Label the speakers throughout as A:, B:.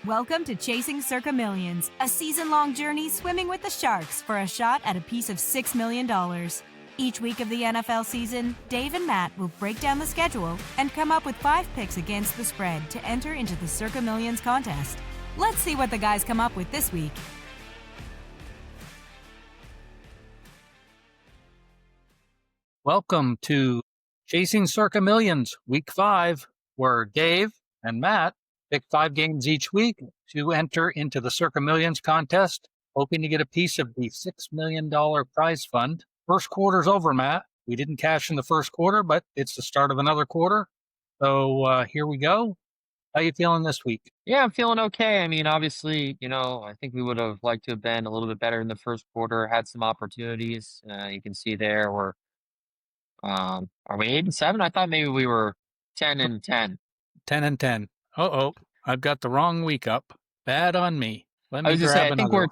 A: Welcome to Chasing Circa Millions, a season-long journey swimming with the Sharks for a shot at a piece of $6 million. Each week of the NFL season, Dave and Matt will break down the schedule and come up with 5 picks against the spread to enter into the Circa Millions contest. Let's see what the guys come up with this week.
B: Welcome to Chasing Circa Millions, Week 5, where Dave and Matt pick 5 games each week to enter into the Circa Millions contest, hoping to get a piece of the $6 million prize fund. First quarter's over, Matt. We didn't cash in the first quarter, but it's the start of another quarter. So here we go. How you feeling this week?
C: Yeah, I'm feeling okay. I mean, obviously, I think we would have liked to have been a little bit better in the first quarter, had some opportunities. You can see there are we 8-7? I thought maybe we were 10-10.
B: 10-10. Uh-oh, I've got the wrong week up. Bad on me. Let me
C: I was just
B: grab
C: say, I think
B: another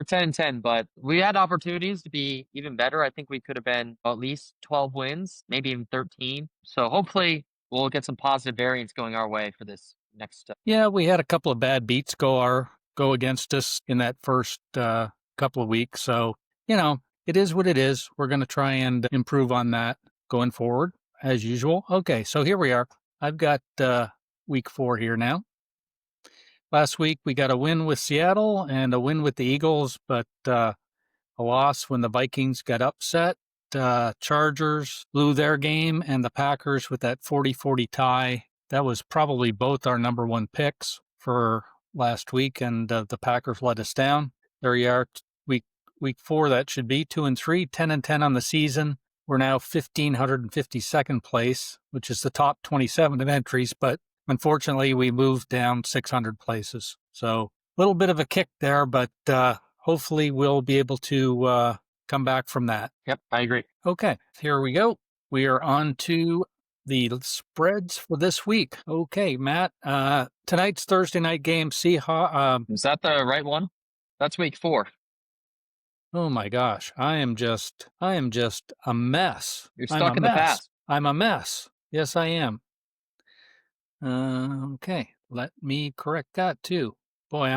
C: we're 10-10, but we had opportunities to be even better. I think we could have been at least 12 wins, maybe even 13. So hopefully we'll get some positive variance going our way for this next.
B: Yeah, we had a couple of bad beats go against us in that first couple of weeks. So, it is what it is. We're going to try and improve on that going forward, as usual. Okay, so here we are. I've got week 4 here now. Last week, we got a win with Seattle and a win with the Eagles, but a loss when the Vikings got upset. Chargers blew their game, and the Packers with that 40-40 tie. That was probably both our number 1 picks for last week, and the Packers let us down. There you are, week 4, that should be 2-3, 10-10 on the season. We're now 1,552nd place, which is the top 27 of entries, but unfortunately, we moved down 600 places. So a little bit of a kick there, but hopefully we'll be able to come back from that.
C: Yep, I agree.
B: Okay, here we go. We are on to the spreads for this week. Okay, Matt, tonight's Thursday night game, Seahawks.
C: Is that the right one? That's week 4.
B: Oh my gosh, I am just a mess.
C: You're stuck in the past.
B: I'm a mess. Yes, I am. Okay, let me correct that too. Boy,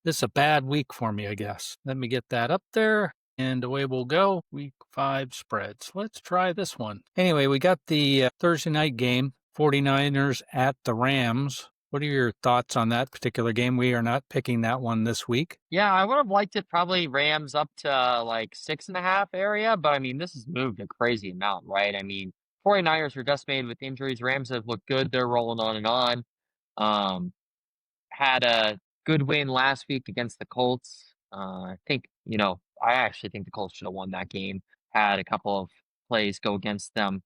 B: this is a bad week for me, I guess. Let me get that up there, and away we'll go. Week 5 spreads. Let's try this one. Anyway, we got the Thursday night game, 49ers at the Rams. What are your thoughts on that particular game? We are not picking that one this week.
C: Yeah, I would have liked it probably Rams up to like 6.5 area, but I mean, this has moved a crazy amount, right? I mean, 49ers were decimated with injuries. Rams have looked good. They're rolling on and on. Had a good win last week against the Colts. I think, I actually think the Colts should have won that game. Had a couple of plays go against them.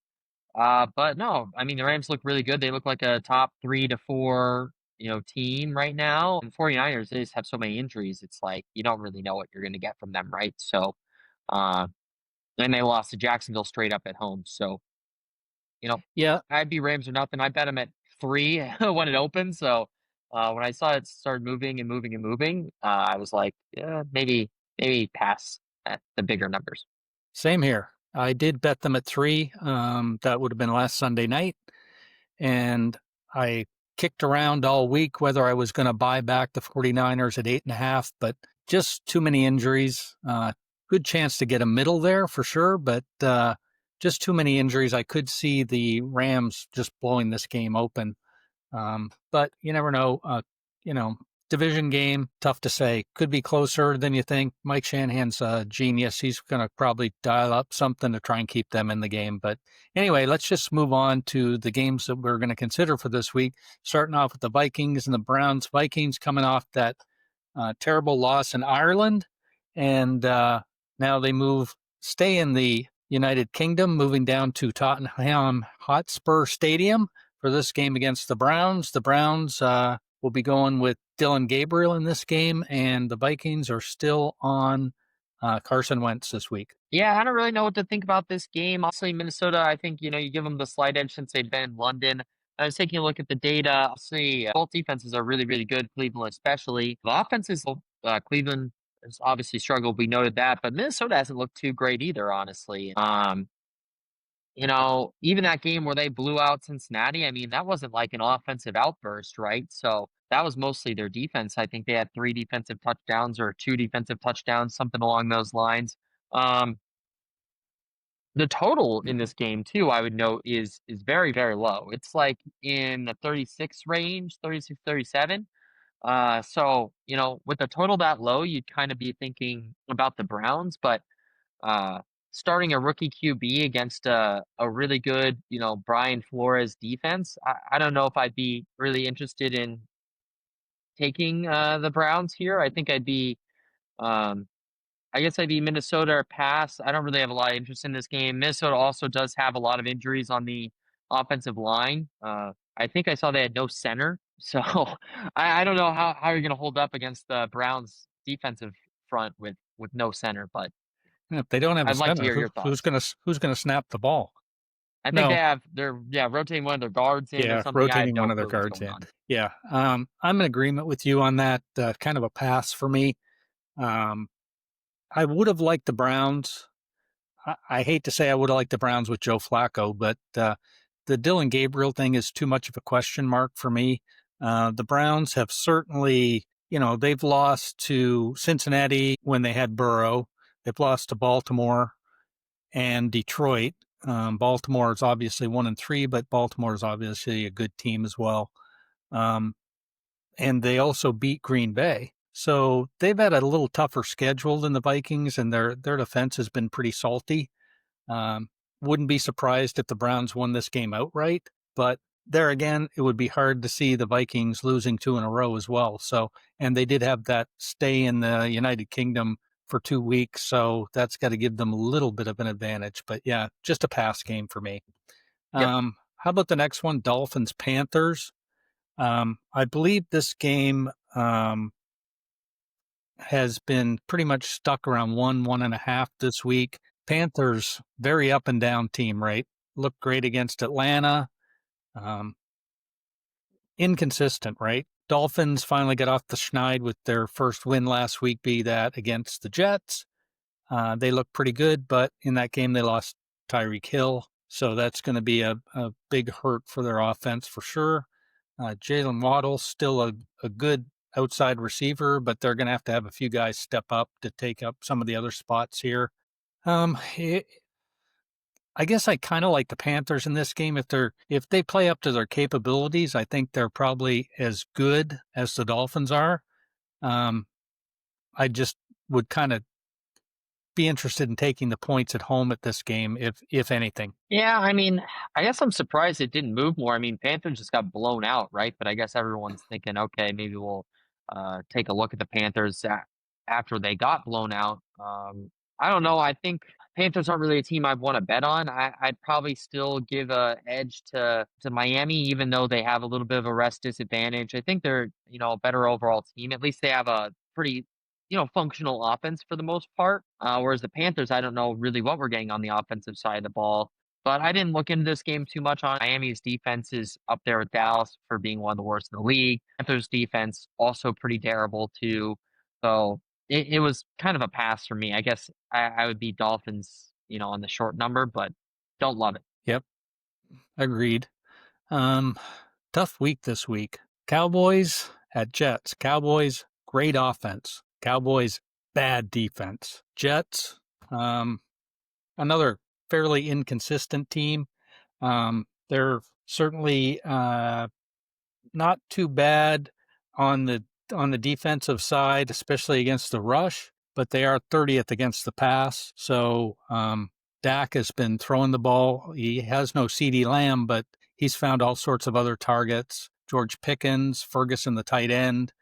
C: But no, I mean, the Rams look really good. They look like a top 3 to 4, team right now. And 49ers, they just have so many injuries. It's like, you don't really know what you're going to get from them, right? So, and they lost to Jacksonville straight up at home. So,
B: yeah,
C: I'd be Rams or nothing. I bet them at 3 when it opened. So, when I saw it started moving and moving and moving, I was like, yeah, maybe pass at the bigger numbers.
B: Same here. I did bet them at 3. That would have been last Sunday night. And I kicked around all week whether I was going to buy back the 49ers at 8.5, but just too many injuries. Good chance to get a middle there for sure, but just too many injuries. I could see the Rams just blowing this game open. But you never know. Division game, tough to say. Could be closer than you think. Mike Shanahan's a genius. He's going to probably dial up something to try and keep them in the game. But anyway, let's just move on to the games that we're going to consider for this week, starting off with the Vikings and the Browns. Vikings coming off that terrible loss in Ireland, and now they stay in the United Kingdom, moving down to Tottenham Hotspur Stadium for this game against the Browns. The Browns will be going with Dylan Gabriel in this game, and the Vikings are still on Carson Wentz this week.
C: Yeah, I don't really know what to think about this game. Obviously, Minnesota, I think, you give them the slight edge since they've been in London. I was taking a look at the data. Obviously, both defenses are really, really good, Cleveland especially. The offenses, Cleveland has obviously struggled. We noted that, but Minnesota hasn't looked too great either, honestly. even that game where they blew out Cincinnati, I mean, that wasn't like an offensive outburst, right? So that was mostly their defense. I think they had 3 defensive touchdowns or 2 defensive touchdowns, something along those lines. Um, the total in this game too, I would note is very, very low. It's like in the 36 range, 36, 37. So, with a total that low, you'd kind of be thinking about the Browns, but uh, starting a rookie QB against a really good, Brian Flores defense, I don't know if I'd be really interested in taking the Browns here. Um, I guess I'd be Minnesota or pass. I don't really have a lot of interest in this game. Minnesota also does have a lot of injuries on the offensive line. I think I saw they had no center, so I don't know how you're going to hold up against the Browns defensive front with no center, but
B: And if they don't have a
C: I'd like to
B: center,
C: hear your
B: who's
C: thoughts.
B: gonna snap the ball?
C: I think
B: No,
C: they're rotating one of their guards in or
B: yeah,
C: something. I have
B: rotating
C: no
B: one of their
C: clue what's
B: guards
C: going
B: in.
C: on.
B: Yeah, I'm in agreement with you on that. Kind of a pass for me. Um, I would have liked the Browns. I hate to say I would have liked the Browns with Joe Flacco, but the Dylan Gabriel thing is too much of a question mark for me. The Browns have certainly, they've lost to Cincinnati when they had Burrow. They've lost to Baltimore and Detroit. Baltimore is obviously 1-3, but Baltimore is obviously a good team as well. Um, and they also beat Green Bay. So they've had a little tougher schedule than the Vikings, and their defense has been pretty salty. Um, wouldn't be surprised if the Browns won this game outright, but there again, it would be hard to see the Vikings losing 2 in a row as well. So, and they did have that stay in the United Kingdom for 2 weeks, so that's got to give them a little bit of an advantage. But yeah, just a pass game for me.
C: Yep.
B: How about the next one, Dolphins Panthers? I believe this game has been pretty much stuck around 1.5 this week. Panthers, very up and down team, right? Looked great against Atlanta. Um, Inconsistent, right? Dolphins finally got off the schneid with their first win last week, be that against the Jets. They look pretty good, but in that game they lost Tyreek Hill. So that's going to be a big hurt for their offense for sure. Jalen Waddle's still a good outside receiver, but they're going to have a few guys step up to take up some of the other spots here. Um, it, I guess I kind of like the Panthers in this game. If they play up to their capabilities, I think they're probably as good as the Dolphins are. Um, I just would kind of be interested in taking the points at home at this game, if anything.
C: Yeah, I mean, I guess I'm surprised it didn't move more. I mean, Panthers just got blown out, right? But I guess everyone's thinking, okay, maybe we'll take a look at the Panthers after they got blown out. I don't know. I think Panthers aren't really a team I'd want to bet on. I'd probably still give a edge to Miami, even though they have a little bit of a rest disadvantage. I think they're a better overall team. At least they have a pretty functional offense for the most part. Whereas the Panthers, I don't know really what we're getting on the offensive side of the ball. But I didn't look into this game too much on Miami's defense is up there with Dallas for being one of the worst in the league. Panthers defense also pretty terrible too. So it was kind of a pass for me. I guess I would be Dolphins, on the short number, but don't love it.
B: Yep, agreed. Um, Tough week this week. Cowboys at Jets. Cowboys, great offense. Cowboys, bad defense. Jets, another fairly inconsistent team. They're certainly not too bad on the defensive side, especially against the rush, but they are 30th against the pass. So Dak has been throwing the ball. He has no CD Lamb, but he's found all sorts of other targets. George Pickens, Ferguson, the tight end,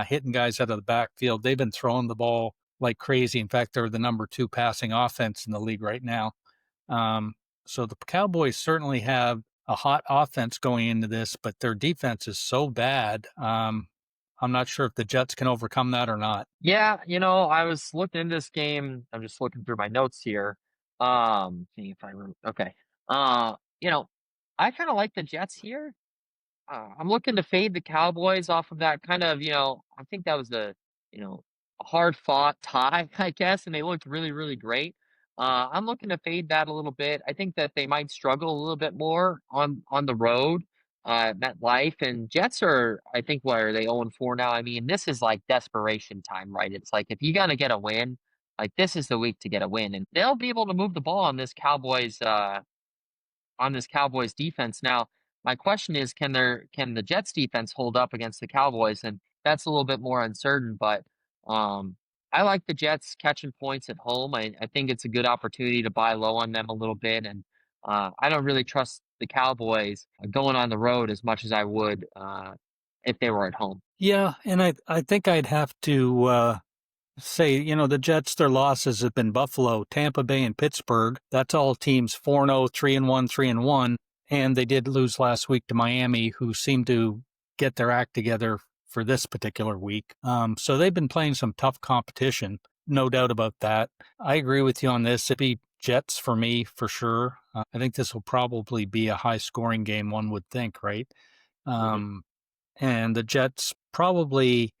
B: hitting guys out of the backfield. They've been throwing the ball like crazy. In fact, they're the number 2 passing offense in the league right now. So the Cowboys certainly have a hot offense going into this, but their defense is so bad. I'm not sure if the Jets can overcome that or not.
C: Yeah, I was looking into this game. I'm just looking through my notes here. Seeing if I remember. Okay. Uh, you know, I kind of like the Jets here. I'm looking to fade the Cowboys off of that kind of, I think that was a hard fought tie, I guess, and they looked really, really great. I'm looking to fade that a little bit. I think that they might struggle a little bit more on the road, at MetLife. And Jets are, I think, what are they 0-4 now? I mean, this is like desperation time, right? It's like if you gotta get a win, like this is the week to get a win, and they'll be able to move the ball on this Cowboys defense. Now, my question is, can the Jets defense hold up against the Cowboys? And that's a little bit more uncertain, but um, I like the Jets catching points at home. I think it's a good opportunity to buy low on them a little bit, and I don't really trust the Cowboys going on the road as much as I would if they were at home.
B: Yeah, and I think I'd have to say, the Jets, their losses have been Buffalo, Tampa Bay, and Pittsburgh. That's all teams 4-0, 3-1, 3-1. And they did lose last week to Miami, who seemed to get their act together for this particular week. So they've been playing some tough competition, no doubt about that. I agree with you on this. It'd be Jets for me, for sure. I think this will probably be a high-scoring game, one would think, right?
C: Mhm.
B: And the Jets probably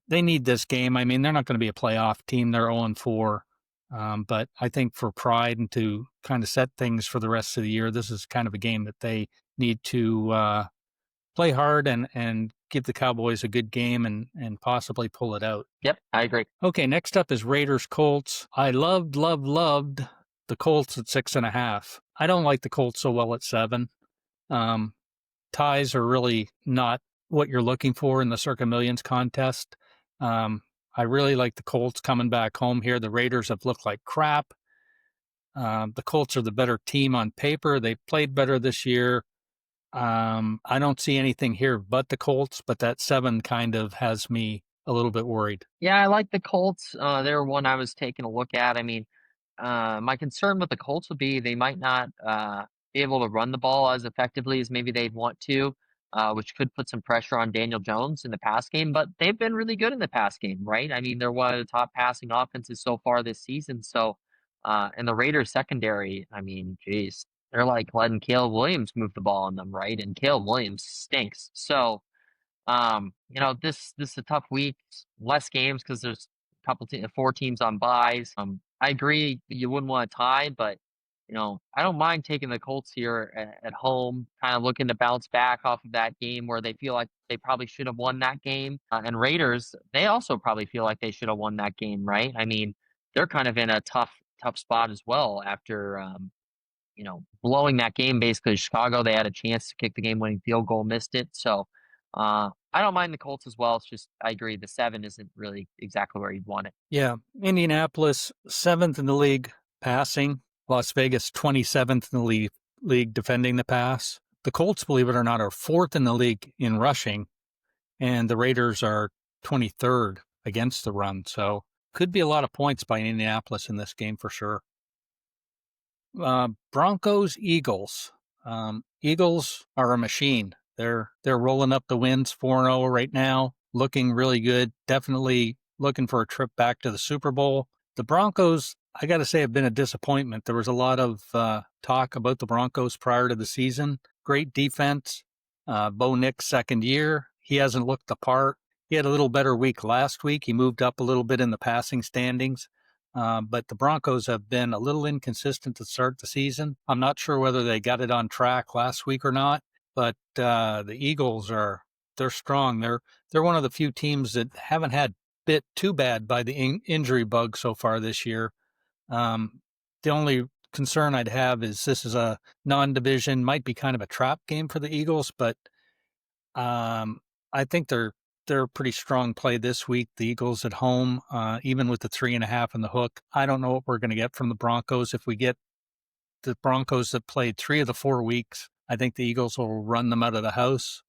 B: they need this game. I mean, they're not going to be a playoff team. They're 0-4. But I think for pride and to kind of set things for the rest of the year, this is kind of a game that they need to play hard and give the Cowboys a good game and possibly pull it out.
C: Yep, I agree.
B: Okay, next up is Raiders Colts. I loved the Colts at 6.5. I don't like the Colts so well at 7. Um, Ties are really not what you're looking for in the Circa Millions contest. I really like the Colts coming back home here. The Raiders have looked like crap. The Colts are the better team on paper. They played better this year. I don't see anything here but the Colts, but that 7 kind of has me a little bit worried.
C: Yeah, I like the Colts. They were one I was taking a look at. I mean, my concern with the Colts would be they might not be able to run the ball as effectively as maybe they'd want to, which could put some pressure on Daniel Jones in the pass game. But they've been really good in the pass game, right? I mean, they're one of the top passing offenses so far this season. So, and the Raiders secondary, I mean, geez, they're like letting Caleb Williams move the ball on them, right? And Caleb Williams stinks. So, this is a tough week, less games because there's a couple 4 teams on buys. I agree you wouldn't want to tie, but I don't mind taking the Colts here at home, kind of looking to bounce back off of that game where they feel like they probably should have won that game. And Raiders, they also probably feel like they should have won that game, right? I mean, they're kind of in a tough spot as well after blowing that game basically to Chicago. They had a chance to kick the game-winning field goal, missed it. So I don't mind the Colts as well. It's just I agree the 7 isn't really exactly where you'd want it.
B: Yeah, Indianapolis 7th in the league passing. Las Vegas 27th in the league defending the pass. The Colts, believe it or not, are 4th in the league in rushing, and the Raiders are 23rd against the run. So could be a lot of points by Indianapolis in this game for sure. Broncos, Eagles. Eagles are a machine. They're rolling up the wins 4-0 right now, looking really good. Definitely looking for a trip back to the Super Bowl. The Broncos, I got to say, have been a disappointment. There was a lot of talk about the Broncos prior to the season. Great defense. Bo Nick's second year. He hasn't looked the part. He had a little better week last week. He moved up a little bit in the passing standings. But the Broncos have been a little inconsistent to start the season. I'm not sure whether they got it on track last week or not, but the Eagles they're strong. They're one of the few teams that haven't had bit too bad by the injury bug so far this year. The only concern I'd have is this is a non-division, might be kind of a trap game for the Eagles, but I think they're a pretty strong play this week. The Eagles at home, even with the 3.5 in the hook. I don't know what we're going to get from the Broncos. If we get the Broncos that played 3 of the 4 weeks, I think the Eagles will run them out of the house.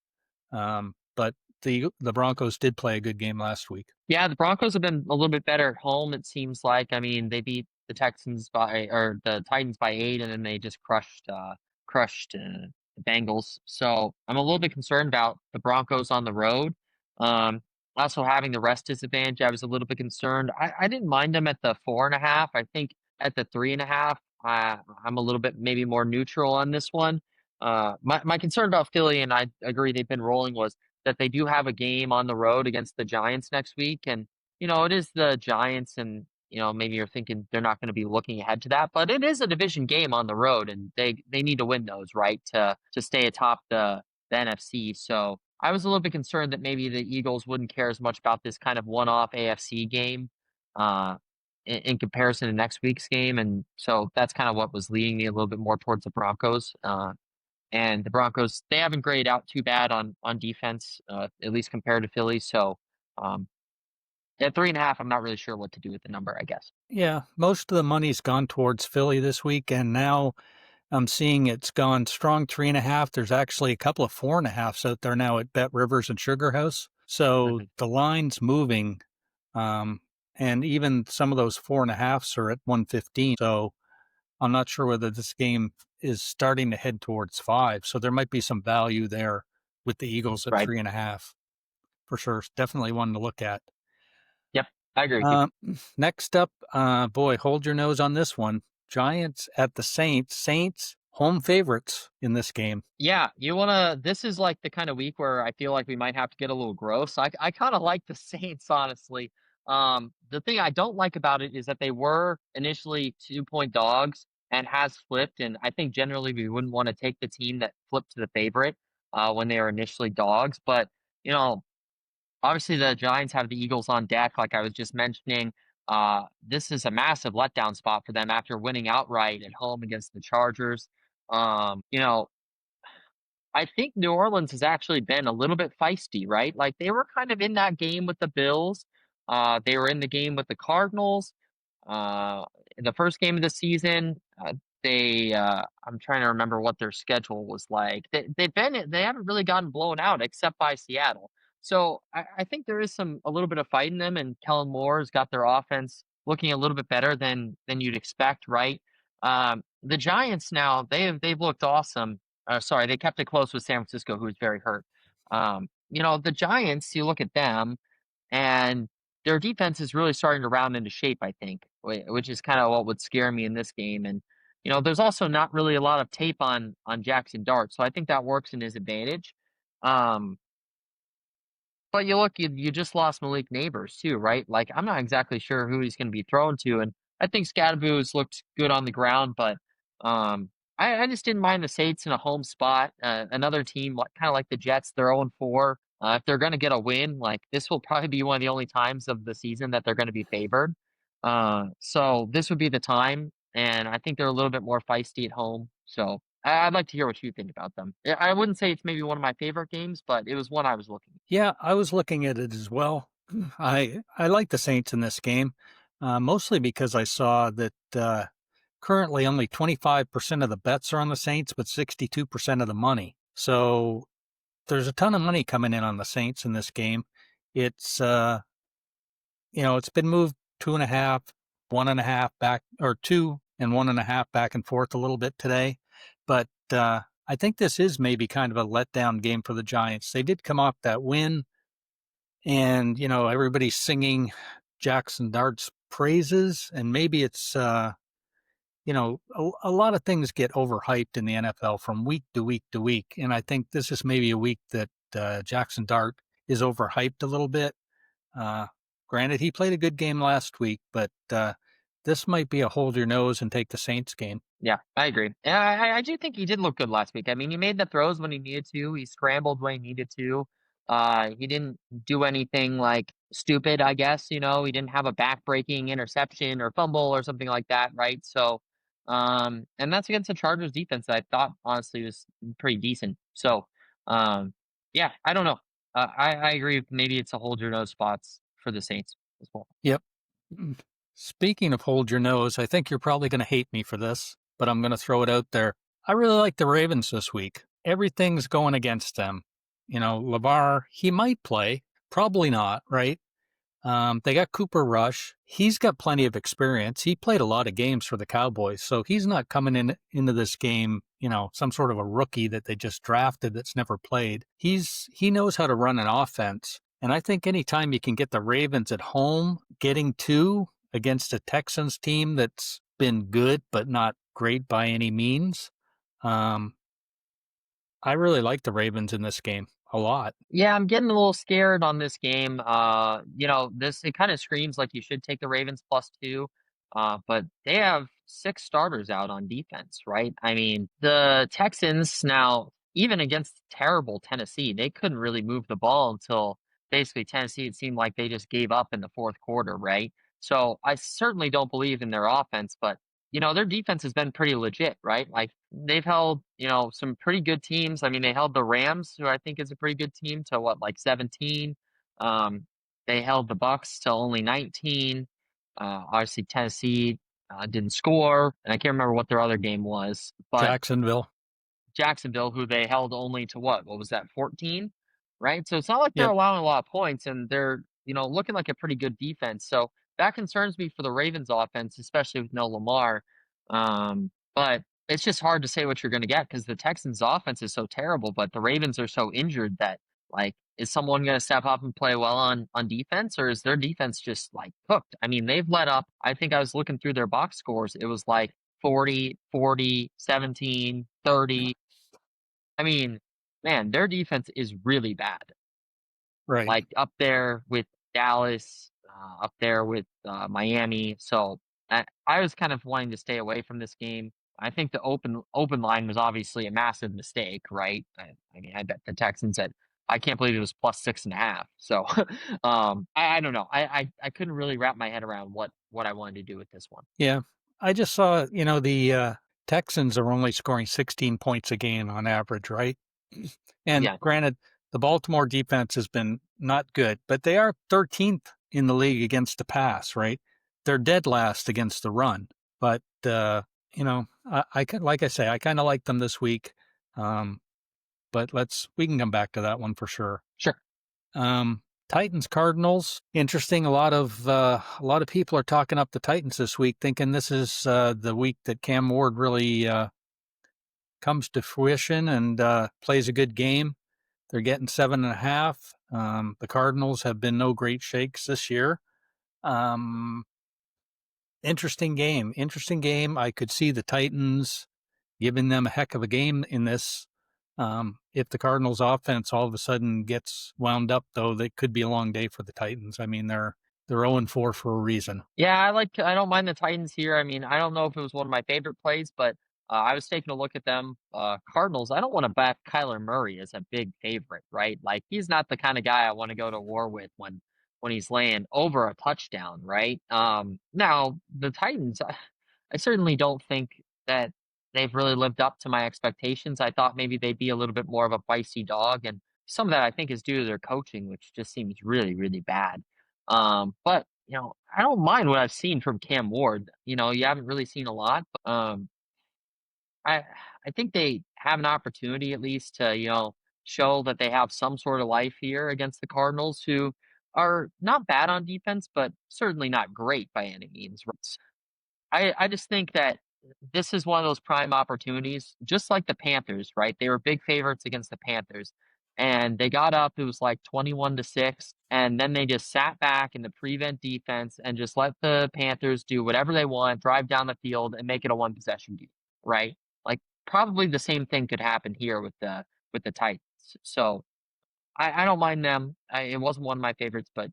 B: But the Broncos did play a good game last week.
C: Yeah, the Broncos have been a little bit better at home, it seems like. I mean, they beat the Titans by 8, and then they just crushed the Bengals. So I'm a little bit concerned about the Broncos on the road. Also having the rest disadvantage, I was a little bit concerned. I didn't mind them at the 4.5. I think at the 3.5, I'm a little bit maybe more neutral on this one. My concern about Philly, and I agree they've been rolling, was that they do have a game on the road against the Giants next week. And, it is the Giants, and, maybe you're thinking they're not going to be looking ahead to that, but it is a division game on the road, and they need to win those, right, to stay atop the NFC. So I was a little bit concerned that maybe the Eagles wouldn't care as much about this kind of one-off AFC game uh, in comparison to next week's game, and so that's kind of what was leading me a little bit more towards the Broncos. And the Broncos, they haven't graded out too bad on defense, at least compared to Philly. So um, at 3.5, I'm not really sure what to do with the number, I guess.
B: Yeah, most of the money's gone towards Philly this week, and now I'm seeing it's gone strong 3.5. There's actually a couple of 4.5s out there now at Bet Rivers and Sugar House. So
C: Mhm.
B: the line's moving, and even some of those 4.5s are at 115. So I'm not sure whether this game is starting to head towards 5. So there might be some value there with the Eagles at
C: Right.
B: 3.5 for sure. It's definitely one to look at.
C: Yep. I agree with you.
B: Uh, Next up, boy, hold your nose on this one. Giants at the Saints. Saints home favorites in this game.
C: Yeah, this is like the kind of week where I feel like we might have to get a little gross. I kind of like the Saints, honestly. The thing I don't like about it is that they were initially 2-point dogs and has flipped. And I think generally we wouldn't want to take the team that flipped to the favorite when they were initially dogs. But, you know, obviously the Giants have the Eagles on deck, like I was just mentioning. This is a massive letdown spot for them after winning outright at home against the Chargers. You know, I think New Orleans has actually been a little bit feisty, right? Like they were kind of in that game with the Bills. They were in the game with the Cardinals. Uh, in the first game of the season, I'm trying to remember what their schedule was like. They haven't really gotten blown out except by Seattle. So I think there is a little bit of fight in them, and Kellen Moore's got their offense looking a little bit better than you'd expect, right? The Giants now they've looked awesome. Sorry, they kept it close with San Francisco, who was very hurt. The Giants, you look at them, and their defense is really starting to round into shape, I think, which is kind of what would scare me in this game. And there's also not really a lot of tape on Jackson Dart, so I think that works in his advantage. Um, but you just lost Malik Neighbors too, right? Like I'm not exactly sure who he's going to be thrown to, and I think Scadaboo's looked good on the ground, but I just didn't mind the Saints in a home spot. Another team kind of like the Jets, they're 0-4. If they're going to get a win, like this will probably be one of the only times of the season that they're going to be favored. So this would be the time, and I think they're a little bit more feisty at home. So I'd like to hear what you think about them. I wouldn't say it's maybe one of my favorite games, but it was one I was looking.
B: Yeah, I was looking at it as well. I like the Saints in this game, mostly because I saw that currently only 25% of the bets are on the Saints, but 62% of the money. So there's a ton of money coming in on the Saints in this game. It's it's been moved 2.5, 1.5 back, or 2 and 1.5 back and forth a little bit today. But I think this is maybe kind of a letdown game for the Giants. They did come off that win, and everybody's singing Jackson Dart's praises, and maybe it's a lot of things get overhyped in the NFL from week to week to week, and I think this is maybe a week that Jackson Dart is overhyped a little bit. Uh, Granted, he played a good game last week, but this might be a hold your nose and take the Saints game.
C: Yeah, I agree. And I do think he did look good last week. I mean, he made the throws when he needed to. He scrambled when he needed to. He didn't do anything like stupid, I guess. He didn't have a back-breaking interception or fumble or something like that, right? So, and that's against the Chargers defense that I thought honestly was pretty decent. So, yeah, I don't know. I agree. Maybe it's a hold your nose spots for the Saints as well.
B: Yep. Speaking of hold your nose, I think you're probably going to hate me for this, but I'm going to throw it out there. I really like the Ravens this week. Everything's going against them. LeVar, he might play, probably not, right? They got Cooper Rush. He's got plenty of experience. He played a lot of games for the Cowboys, so he's not coming into this game, some sort of a rookie that they just drafted that's never played. He knows how to run an offense, and I think anytime you can get the Ravens at home, getting two against a Texans team that's been good but not great by any means, I really like the Ravens in this game. a lot.
C: Yeah, I'm getting a little scared on this game. It kind of screams like you should take the Ravens +2, but they have 6 starters out on defense, right? I mean, the Texans now, even against terrible Tennessee, they couldn't really move the ball until basically Tennessee. It seemed like they just gave up in the fourth quarter, right? So I certainly don't believe in their offense, but their defense has been pretty legit, right? Like they've held, some pretty good teams. I mean, they held the Rams, who I think is a pretty good team, to what, like 17. Um, they held the Bucks to only 19. Obviously, Tennessee didn't score, and I can't remember what their other game was, but
B: Jacksonville.
C: Jacksonville, who they held only to what? What was that, 14? Right? So it's not like they're
B: Yep.
C: allowing a lot of points, and they're, looking like a pretty good defense. So that concerns me for the Ravens offense, especially with no Lamar. But it's just hard to say what you're going to get because the Texans offense is so terrible, but the Ravens are so injured that, like, is someone going to step up and play well on defense, or is their defense just like cooked? I mean, they've let up. I think I was looking through their box scores. It was like 40, 40, 17, 30. I mean, man, their defense is really bad.
B: Right.
C: Like up there with Dallas, up there with Miami. So I was kind of wanting to stay away from this game. I think the open line was obviously a massive mistake, right? I mean, I bet the Texans said, I can't believe it was +6.5. So I don't know. I couldn't really wrap my head around what I wanted to do with this one.
B: Yeah. I just saw, the Texans are only scoring 16 points a game on average, right? And
C: Yeah.
B: granted, the Baltimore defense has been not good, but they are 13th in the league against the pass, right? They're dead last against the run. But, like I say, I kind of like them this week. But we can come back to that one for sure.
C: Sure.
B: Titans Cardinals, interesting. A lot of people are talking up the Titans this week, thinking this is the week that Cam Ward really comes to fruition and plays a good game. They're getting 7.5. The Cardinals have been no great shakes this year. Interesting game. Interesting game. I could see the Titans giving them a heck of a game in this. If the Cardinals offense all of a sudden gets wound up, though, that could be a long day for the Titans. I mean, they're 0-4 for a reason.
C: Yeah, I don't mind the Titans here. I mean, I don't know if it was one of my favorite plays, but I was taking a look at them. Cardinals, I don't want to back Kyler Murray as a big favorite, right? Like he's not the kind of guy I want to go to war with when he's laying over a touchdown, right? Now the Titans, I certainly don't think that they've really lived up to my expectations. I thought maybe they'd be a little bit more of a feisty dog, and some of that I think is due to their coaching, which just seems really, really bad. But I don't mind what I've seen from Cam Ward. You haven't really seen a lot, but I I think they have an opportunity at least to, show that they have some sort of life here against the Cardinals, who are not bad on defense, but certainly not great by any means. I just think that this is one of those prime opportunities, just like the Panthers, right? They were big favorites against the Panthers, and they got up. It was like 21-6, and then they just sat back in the prevent defense and just let the Panthers do whatever they want, drive down the field, and make it a one possession game, right? Like probably the same thing could happen here with the Titans. So I don't mind them. It wasn't one of my favorites, but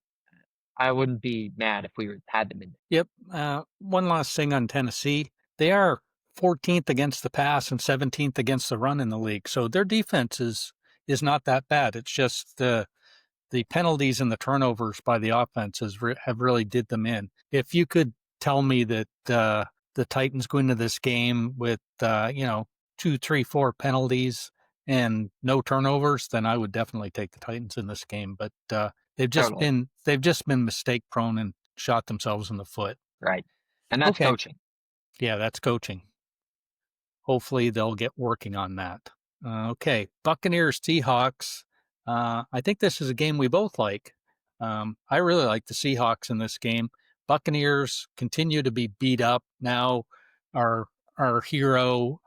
C: I wouldn't be mad if had them in.
B: Yep. One last thing on Tennessee. They are 14th against the pass and 17th against the run in the league. So their defense is not that bad. It's just the penalties and the turnovers by the offense have really did them in. If you could tell me that the Titans go into this game with 2, 3, 4 penalties and no turnovers, then I would definitely take the Titans in this game. But they've just
C: Totally.
B: been mistake prone and shot themselves in the foot.
C: Right. And that's
B: Okay.
C: coaching.
B: Yeah, that's coaching. Hopefully they'll get working on that. Okay, Buccaneers Seahawks. I think this is a game we both like. I really like the Seahawks in this game. Buccaneers continue to be beat up. Now our hero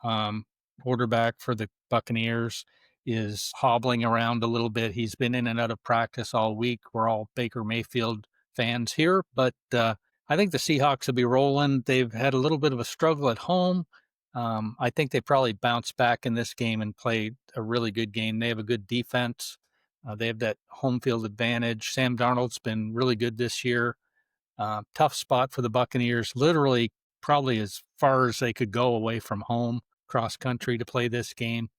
B: quarterback for the Buccaneers is hobbling around a little bit. He's been in and out of practice all week. We're all Baker Mayfield fans here, but I think the Seahawks will be rolling. They've had a little bit of a struggle at home. I think they probably bounce back in this game and play a really good game. They have a good defense. They have that home field advantage. Sam Darnold's been really good this year. Tough spot for the Buccaneers, literally probably as far as they could go away from home, cross country to play this game.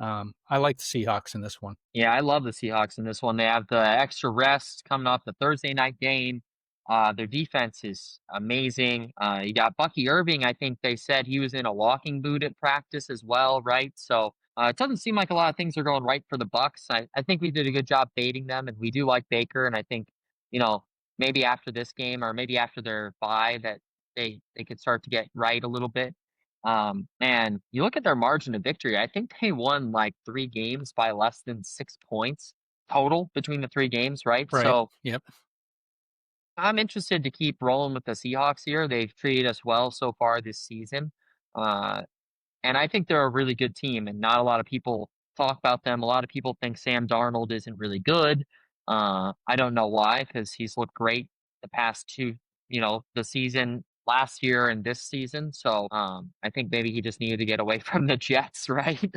B: I like the Seahawks in this one.
C: Yeah, I love the Seahawks in this one. They have the extra rest coming off the Thursday night game. Their defense is amazing. You got Bucky Irving. I think they said he was in a walking boot at practice as well, right? So it doesn't seem like a lot of things are going right for the Bucks. I think we did a good job baiting them, and we do like Baker. And I think you know maybe after this game or maybe after their bye that they could start to get right a little bit. And you look at their margin of victory, I think they won like 3 games by less than 6 points total between the 3 games, right?
B: Right.
C: So
B: Yep.
C: I'm interested to keep rolling with the Seahawks here. They've treated us well so far this season. Uh, and I think they're a really good team, and not a lot of people talk about them. A lot of people think Sam Darnold isn't really good. I don't know why, because he's looked great the past 2, the season last year and this season. So I think maybe he just needed to get away from the Jets, right?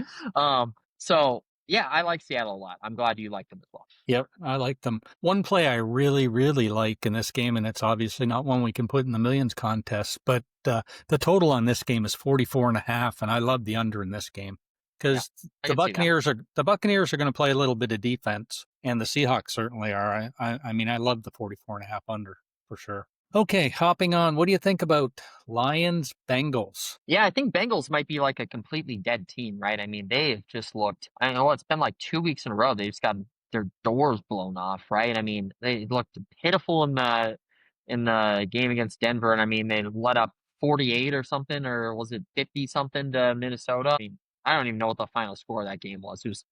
C: So yeah, I like Seattle a lot. I'm glad you like them as well.
B: Yep, I like them. One play I really, really like in this game, and it's obviously not one we can put in the millions contest, but the total on this game is 44.5, and I love the under in this game
C: Yeah,
B: because
C: I
B: the
C: can see that.
B: Buccaneers are going to play a little bit of defense, and the Seahawks certainly are. I mean, I love the 44.5 under for sure. Okay, hopping on. What do you think about Lions Bengals?
C: Yeah, I think Bengals might be like a completely dead team, right? I mean, they've just looked, I know it's been like 2 weeks in a row. They've just got their doors blown off, right? I mean, they looked pitiful in the game against Denver, and I mean, they let up 48 or something, or was it 50 something to Minnesota? I mean, I don't even know what the final score of that game was. It was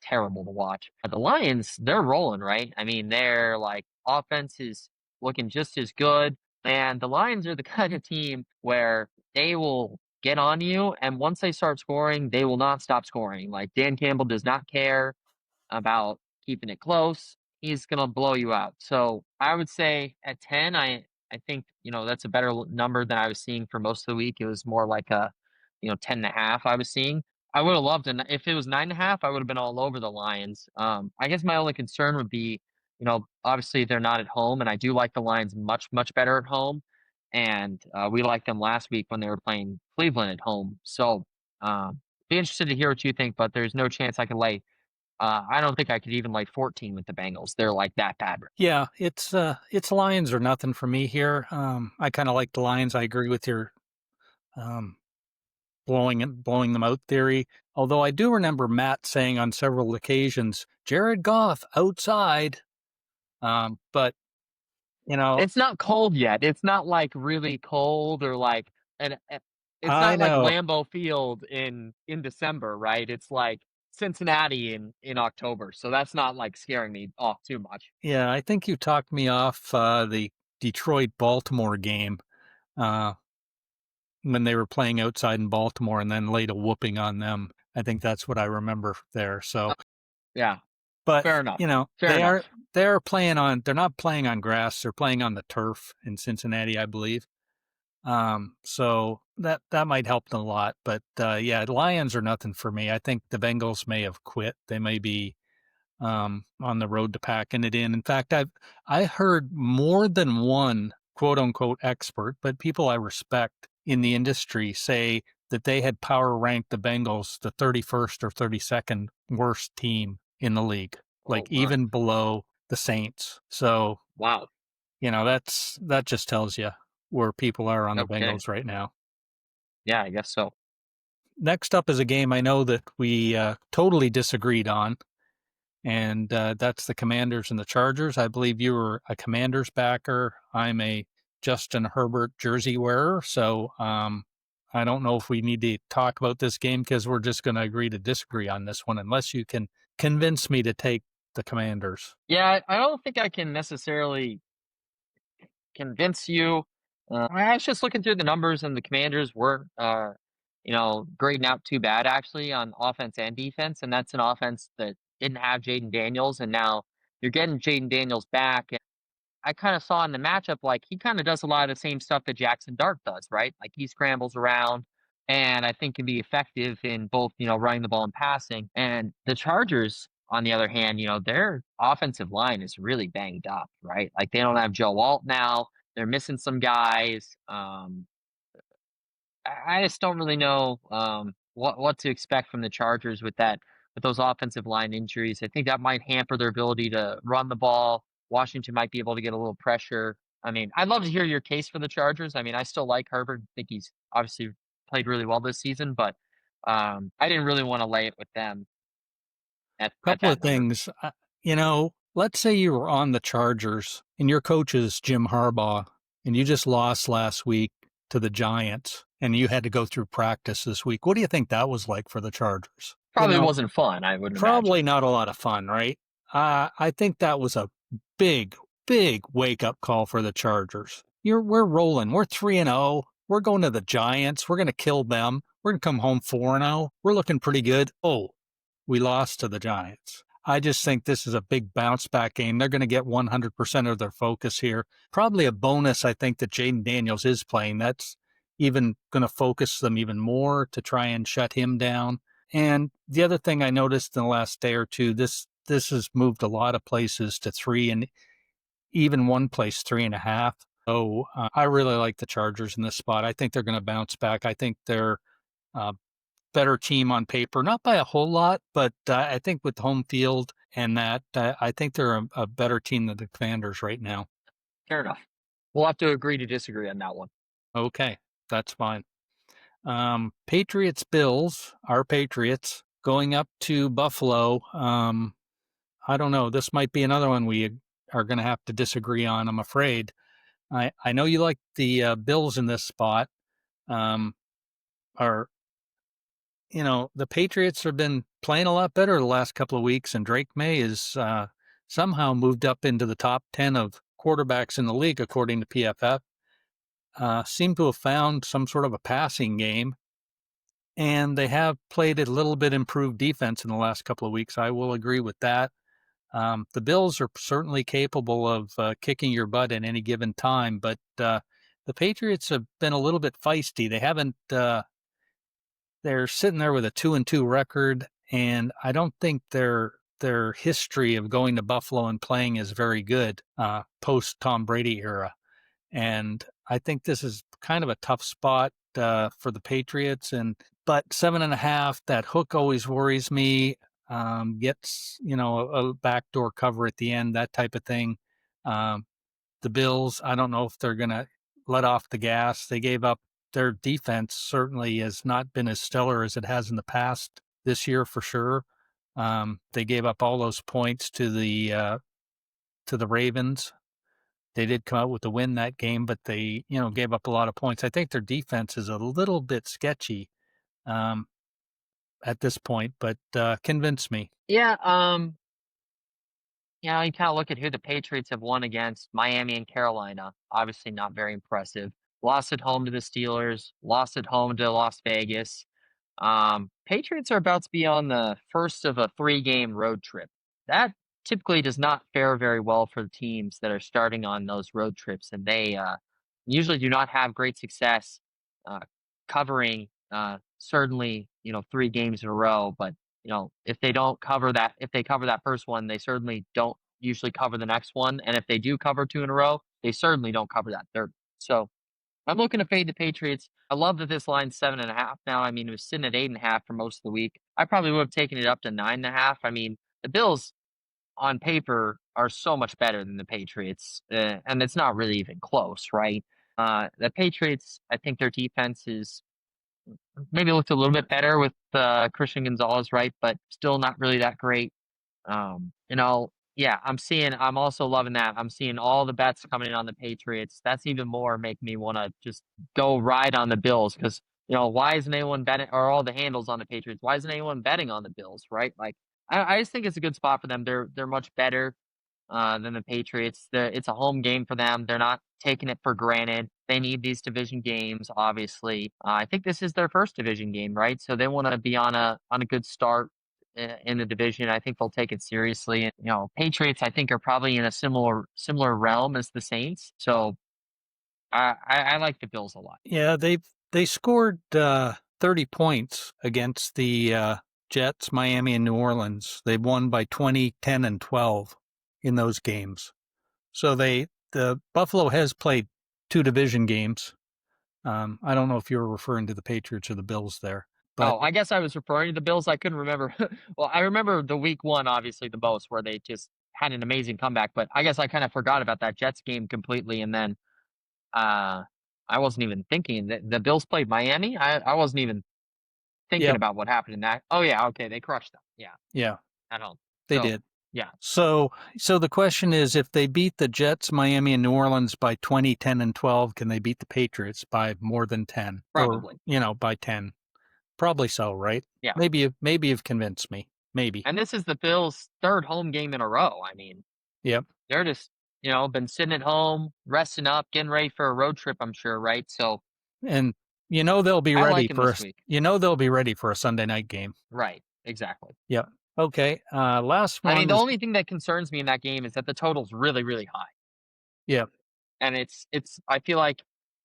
C: terrible to watch. But the Lions, they're rolling, right? I mean, their like offense is looking just as good. And the Lions are the kind of team where they will get on you, and once they start scoring, they will not stop scoring. Like Dan Campbell does not care about keeping it close. He's gonna blow you out. So I would say at 10, I think that's a better number than I was seeing for most of the week. It was more like a 10.5 I was seeing. I would have loved it if it was 9.5. I would have been all over the Lions. I guess my only concern would be, obviously they're not at home, and I do like the Lions much better at home. And we liked them last week when they were playing Cleveland at home. So be interested to hear what you think, but there's no chance I can lay I don't think I could even like 14 with the Bengals. They're like that bad.
B: Yeah, it's Lions or nothing for me here. I kind of like the Lions. I agree with your um, blowing them out theory. Although I do remember Matt saying on several occasions, Jared Goff outside. But
C: It's not cold yet. It's not like really cold or like and it's
B: I
C: not like
B: know.
C: Lambeau Field in December, right? It's like Cincinnati in October. So that's not like scaring me off too much.
B: Yeah, I think you talked me off the Detroit Baltimore game uh, when they were playing outside in Baltimore and then laid a whooping on them. I think that's what I remember there. So,
C: Yeah,
B: but
C: fair enough. Fair
B: they
C: enough.
B: they're not playing on grass. They're playing on the turf in Cincinnati, I believe. So that might help them a lot. But yeah, the Lions are nothing for me. I think the Bengals may have quit. They may be on the road to packing it in. In fact, I heard more than one quote unquote expert, but people I respect in the industry say that they had power ranked the Bengals the 31st or 32nd worst team in the league,
C: Oh
B: like
C: my.
B: even below the Saints. So,
C: Wow.
B: that just tells you where people are on the
C: Okay.
B: Bengals right now.
C: Yeah, I guess so.
B: Next up is a game I know that we totally disagreed on, and that's the Commanders and the Chargers. I believe you were a Commanders backer. I'm a Justin Herbert jersey wearer, so I don't know if we need to talk about this game because we're just going to agree to disagree on this one, unless you can convince me to take the Commanders.
C: Yeah, I don't think I can necessarily convince you. I was just looking through the numbers, and the Commanders weren't, grading out too bad actually on offense and defense, and that's an offense that didn't have Jaden Daniels, and now you're getting Jaden Daniels back. And I kind of saw in the matchup like he kind of does a lot of the same stuff that Jackson Dart does, right? Like he scrambles around, and I think can be effective in both, running the ball and passing. And the Chargers on the other hand, their offensive line is really banged up, right? Like they don't have Joe Alt now. They're missing some guys. I just don't really know what to expect from the Chargers with those offensive line injuries. I think that might hamper their ability to run the ball. Washington might be able to get a little pressure. I mean, I'd love to hear your case for the Chargers. I mean, I still like Herbert. I think he's obviously played really well this season, but I didn't really want to lay it with them at
B: Couple of
C: that number.
B: things. Let's say you were on the Chargers and your coach is Jim Harbaugh, and you just lost last week to the Giants, and you had to go through practice this week. What do you think that was like for the Chargers?
C: Probably wasn't fun, I would
B: Probably
C: imagine.
B: not a lot of fun, right? I think that was a big, big wake up call for the Chargers. We're rolling. We're 3-0. We're going to the Giants. We're going to kill them. We're going to come home 4-0. We're looking pretty good. Oh, we lost to the Giants. I just think this is a big bounce back game. They're going to get 100% of their focus here. Probably a bonus, I think, that Jaden Daniels is playing. That's even going to focus them even more to try and shut him down. And the other thing I noticed in the last day or two, this has moved a lot of places to 3 and even one place 3.5. So I really like the Chargers in this spot. I think they're going to bounce back. I think they're better team on paper, not by a whole lot, but I think with home field and that, I think they're a better team than the Commanders right now.
C: Fair enough. We'll have to agree to disagree on that one.
B: Okay, that's fine. Patriots, Bills, our Patriots, going up to Buffalo. I don't know. This might be another one we are going to have to disagree on, I'm afraid. I know you like the Bills in this spot. The Patriots have been playing a lot better the last couple of weeks, and Drake May is somehow moved up into the top 10 of quarterbacks in the league, according to PFF. Seem to have found some sort of a passing game, and they have played a little bit improved defense in the last couple of weeks. I will agree with that. The Bills are certainly capable of kicking your butt at any given time, but the Patriots have been a little bit feisty. They haven't. They're sitting there with a 2-2 record, and I don't think their history of going to Buffalo and playing is very good post Tom Brady era. And I think this is kind of a tough spot for the Patriots. But 7.5, that hook always worries me. Gets a backdoor cover at the end, that type of thing. The Bills, I don't know if they're going to let off the gas. They gave up. Their defense certainly has not been as stellar as it has in the past this year, for sure. They gave up all those points to the Ravens. They did come out with a win that game, but they gave up a lot of points. I think their defense is a little bit sketchy at this point, but convince me.
C: Yeah, you kind of look at who the Patriots have won against: Miami and Carolina. Obviously not very impressive. Lost at home to the Steelers, lost at home to Las Vegas. Patriots are about to be on the first of a 3-game road trip. That typically does not fare very well for teams that are starting on those road trips, and they usually do not have great success covering certainly 3 games in a row. But if they cover that first one, they certainly don't usually cover the next one, and if they do cover 2 in a row, they certainly don't cover that third. So I'm looking to fade the Patriots. I love that this line's 7.5 now. I mean, it was sitting at 8.5 for most of the week. I probably would have taken it up to 9.5. I mean, the Bills on paper are so much better than the Patriots, and it's not really even close, right? The Patriots, I think their defense is maybe looked a little bit better with Christian Gonzalez, right? But still not really that great. Yeah, I'm also loving that. I'm seeing all the bets coming in on the Patriots. That's even more make me want to just go ride on the Bills because, why isn't anyone betting, or all the handles on the Patriots? Why isn't anyone betting on the Bills, right? Like, I just think it's a good spot for them. They're much better than the Patriots. It's a home game for them. They're not taking it for granted. They need these division games, obviously. I think this is their first division game, right? So they want to be on a good start in the division. I think they'll take it seriously. And Patriots, I think, are probably in a similar realm as the Saints. So I like the Bills a lot.
B: Yeah, they scored 30 points against the Jets, Miami, and New Orleans. They've won by 20, 10, and 12 in those games. So the Buffalo has played 2 division games. I don't know if you were referring to the Patriots or the Bills there, but
C: Oh, I guess I was referring to the Bills. I couldn't remember. Well, I remember the week one, obviously, the most, where they just had an amazing comeback. But I guess I kind of forgot about that Jets game completely. And then uh, I wasn't even thinking that the Bills played Miami. I wasn't even thinking
B: yeah,
C: about what happened in that. Oh, yeah. Okay. They crushed them. Yeah.
B: yeah,
C: At home.
B: they
C: So,
B: did.
C: yeah,
B: So the question is, if they beat the Jets, Miami, and New Orleans by 20, 10, and 12, can they beat the Patriots by more than 10 or,
C: probably.
B: by 10? Probably so, right?
C: Yeah.
B: Maybe you've convinced me. Maybe.
C: And this is the Bills' third home game in a row. I mean,
B: Yep.
C: they're just, been sitting at home, resting up, getting ready for a road trip, I'm sure, right? So
B: And they'll be
C: I
B: ready
C: like him
B: for
C: this week.
B: they'll be ready for a Sunday night game.
C: Right. Exactly.
B: Yep. Okay. Last
C: I mean,
B: one
C: the
B: is
C: only thing that concerns me in that game is that the total's really, really high.
B: yeah.
C: And I feel like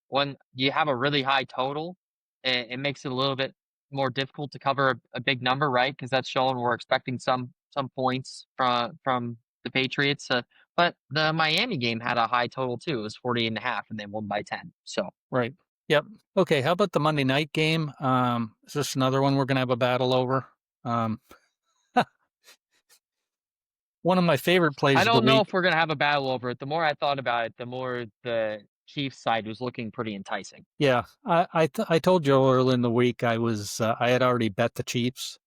C: when you have a really high total, it makes it a little bit more difficult to cover a big number, right? Because that's showing we're expecting some points from the Patriots. But the Miami game had a high total too. It was 48.5, and they won by 10. So
B: Right. Yep. Okay. How about the Monday night game? Is this another one we're gonna have a battle over? Um, one of my favorite
C: I
B: plays of the
C: don't know
B: week.
C: if we're gonna have a battle over it. The more I thought about it, the more the Chiefs side was looking pretty enticing.
B: Yeah, I told you earlier in the week I had already bet the Chiefs.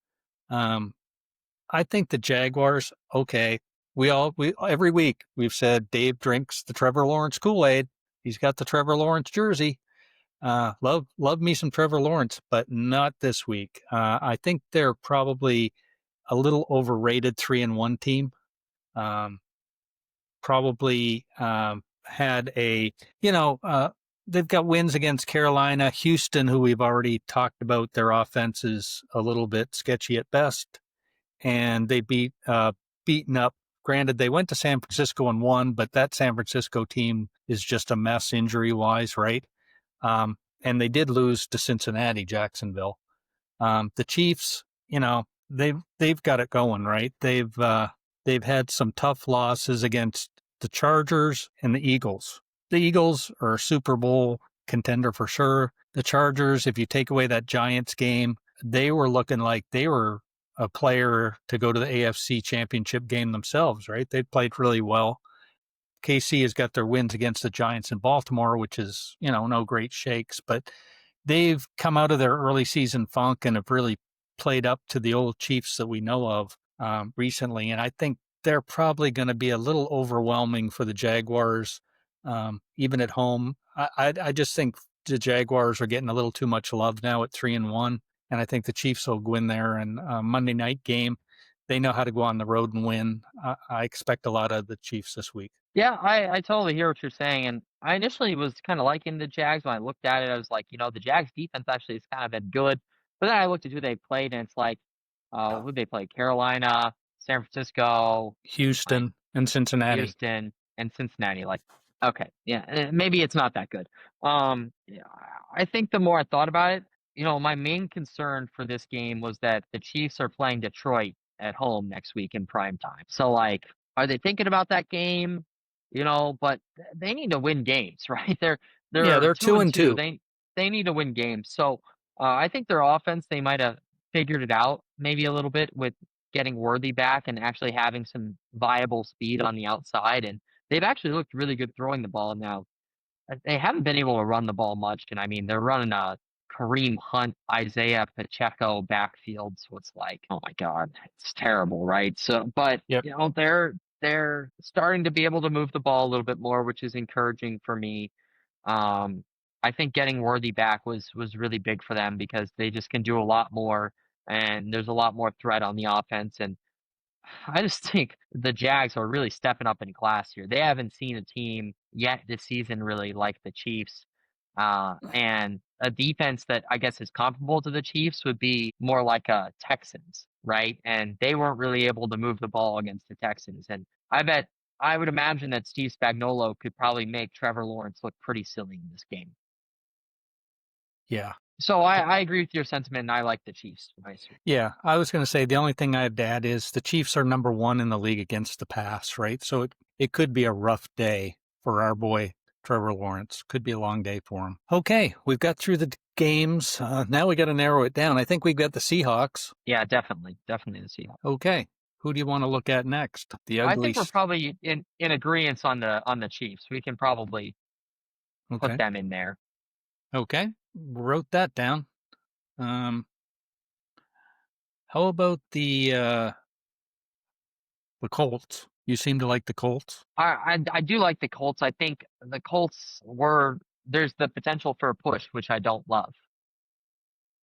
B: Um, I think the Jaguars. Okay, we every week we've said Dave drinks the Trevor Lawrence Kool-Aid. He's got the Trevor Lawrence jersey. Love me some Trevor Lawrence, but not this week. I think they're probably a little overrated 3-1 team. Um, Probably had they've got wins against Carolina, Houston, who we've already talked about. Their offense is a little bit sketchy at best, and they beaten up. Granted, they went to San Francisco and won, but that San Francisco team is just a mess injury wise, right? And they did lose to Cincinnati, Jacksonville. The Chiefs, they've got it going, right? They've had some tough losses against the Chargers and the Eagles. The Eagles are a Super Bowl contender for sure. The Chargers, if you take away that Giants game, they were looking like they were a player to go to the AFC Championship game themselves, right? They played really well. KC has got their wins against the Giants in Baltimore, which is, no great shakes, but they've come out of their early season funk and have really played up to the old Chiefs that we know of recently. And I think they're probably going to be a little overwhelming for the Jaguars, even at home. I just think the Jaguars are getting a little too much love now at 3-1. And I think the Chiefs will win there. And Monday night game, they know how to go on the road and win. I expect a lot of the Chiefs this week.
C: Yeah, I totally hear what you're saying, and I initially was kind of liking the Jags. When I looked at it, I was like, the Jags defense actually has kind of been good. But then I looked at who they played, and it's like, who they played? Carolina, San Francisco, like
B: Houston and Cincinnati.
C: Houston, and Cincinnati. Like, okay, yeah, maybe it's not that good. Yeah, I think the more I thought about it, my main concern for this game was that the Chiefs are playing Detroit at home next week in prime time. So, like, are they thinking about that game? But they need to win games, right?
B: Yeah,
C: They're
B: they're
C: two
B: two
C: and
B: and
C: two.
B: two.
C: They need to win games. So I think their offense, they might have figured it out maybe a little bit with getting Worthy back and actually having some viable speed on the outside. And they've actually looked really good throwing the ball now. They haven't been able to run the ball much, and I mean they're running a Kareem Hunt, Isaiah Pacheco backfield, so it's like, oh my god, it's terrible, right? So, but
B: Yep.
C: they're starting to be able to move the ball a little bit more, which is encouraging for me. Um, I think getting Worthy back was really big for them because they just can do a lot more, and there's a lot more threat on the offense. And I just think the Jags are really stepping up in class here. They haven't seen a team yet this season really like the Chiefs. And a defense that I guess is comparable to the Chiefs would be more like Texans, right? And they weren't really able to move the ball against the Texans. And I would imagine that Steve Spagnuolo could probably make Trevor Lawrence look pretty silly in this game.
B: Yeah.
C: So I agree with your sentiment, and I like the Chiefs. Nice.
B: Yeah, I was going to say the only thing I'd add is the Chiefs are number 1 in the league against the pass, right? So it could be a rough day for our boy Trevor Lawrence. Could be a long day for him. Okay, we've got through the games. Now we got to narrow it down. I think we've got the Seahawks.
C: Yeah, definitely the Seahawks.
B: Okay, who do you want to look at next? The
C: I
B: ugly.
C: think we're probably in agreement on the Chiefs. We can probably put
B: Okay,
C: them in there.
B: okay, wrote that down. How about the Colts? You seem to like the Colts,
C: I do like the Colts. I think the Colts there's the potential for a push, which I don't love,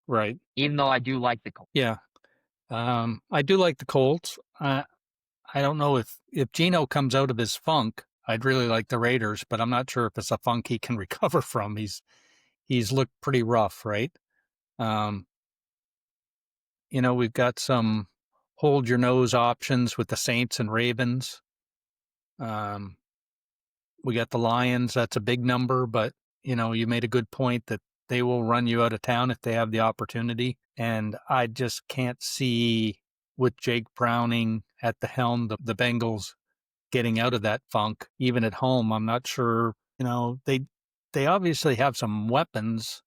B: right?
C: even though I do like the Colts.
B: Yeah. I do like the Colts. I don't know if Geno comes out of his funk, I'd really like the Raiders, but I'm not sure if it's a funk he can recover from. He's looked pretty rough, right? Um, we've got some hold your nose options with the Saints and Ravens. Um, we got the Lions. That's a big number, but you made a good point that they will run you out of town if they have the opportunity. And I just can't see with Jake Browning at the helm, the Bengals getting out of that funk, even at home. I'm not sure, they obviously have some weapons